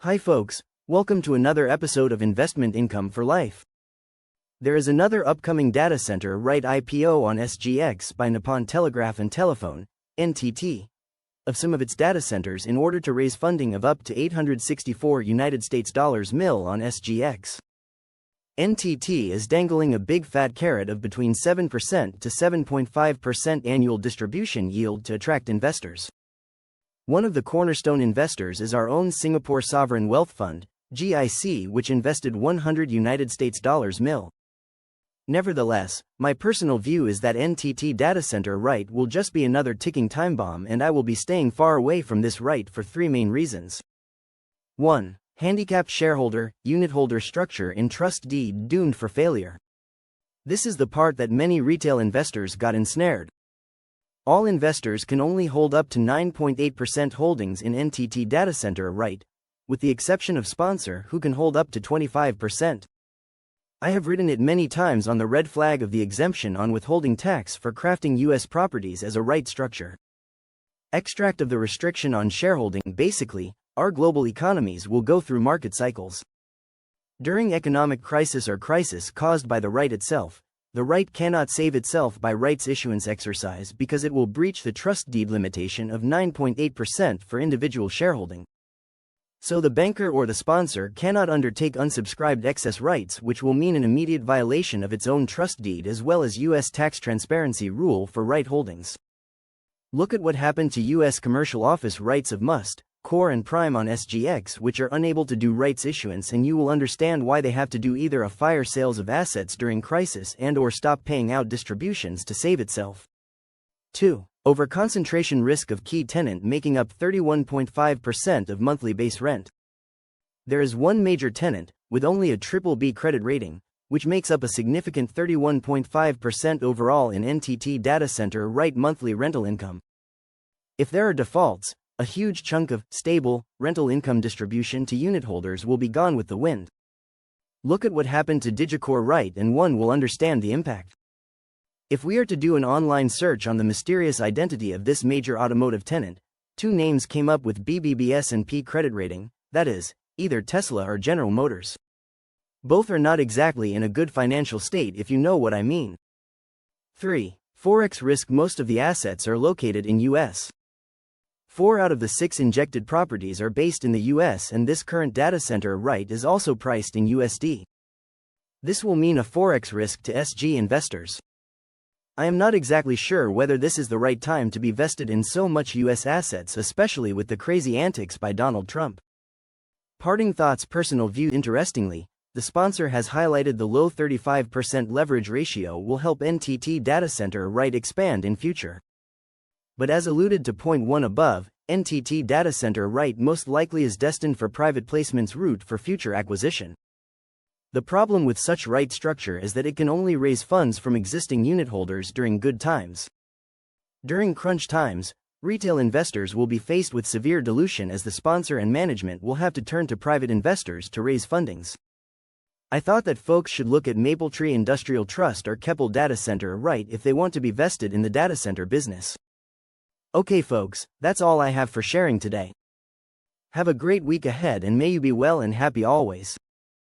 Hi folks, welcome to another episode of Investment Income for Life. There is another upcoming data center REIT IPO on SGX by Nippon Telegraph and Telephone, NTT, of some of its data centers in order to raise funding of up to $864 million on SGX. NTT is dangling a big fat carrot of between 7% to 7.5% annual distribution yield to attract investors. One of the cornerstone investors is our own Singapore Sovereign Wealth Fund, GIC, which invested $100 million. Nevertheless, my personal view is that NTT data center REIT will just be another ticking time bomb, and I will be staying far away from this REIT for three main reasons. 1. Handicapped shareholder, unitholder structure in trust deed doomed for failure. This is the part that many retail investors got ensnared. All investors can only hold up to 9.8% holdings in NTT data center REIT, with the exception of sponsor who can hold up to 25%. I have written it many times on the red flag of the exemption on withholding tax for crafting U.S. properties as a REIT structure. Extract of the restriction on shareholding. Basically, our global economies will go through market cycles. During economic crisis or crisis caused by the REIT itself, the REIT cannot save itself by rights issuance exercise because it will breach the trust deed limitation of 9.8% for individual shareholding. So the banker or the sponsor cannot undertake unsubscribed excess rights, which will mean an immediate violation of its own trust deed as well as U.S. tax transparency rule for REIT holdings. Look at what happened to U.S. commercial office rights of Must, Core and Prime on SGX, which are unable to do rights issuance, and you will understand why they have to do either a fire sales of assets during crisis and/or stop paying out distributions to save itself. 2. Over-concentration risk of key tenant making up 31.5% of monthly base rent. There is one major tenant, with only a BBB credit rating, which makes up a significant 31.5% overall in NTT data center REIT monthly rental income. If there are defaults, a huge chunk of stable rental income distribution to unitholders will be gone with the wind. Look at what happened to Digicor REIT and one will understand the impact. If we are to do an online search on the mysterious identity of this major automotive tenant, two names came up with BBB S&P credit rating, that is, either Tesla or General Motors. Both are not exactly in a good financial state, if you know what I mean. 3. Forex risk. Most of the assets are located in US. 4 out of the 6 injected properties are based in the US, and this current data center REIT is also priced in USD. This will mean a forex risk to SG investors. I am not exactly sure whether this is the right time to be vested in so much US assets, especially with the crazy antics by Donald Trump. Parting thoughts. Personal view. Interestingly, the sponsor has highlighted the low 35% leverage ratio will help NTT data center REIT expand in future. But as alluded to point 1 above, NTT data center REIT most likely is destined for private placements route for future acquisition. The problem with such REIT structure is that it can only raise funds from existing unitholders during good times. During crunch times, retail investors will be faced with severe dilution as the sponsor and management will have to turn to private investors to raise fundings. I thought that folks should look at Mapletree Industrial Trust or Keppel Data Center REIT if they want to be vested in the data center business. Okay folks, that's all I have for sharing today. Have a great week ahead and may you be well and happy always.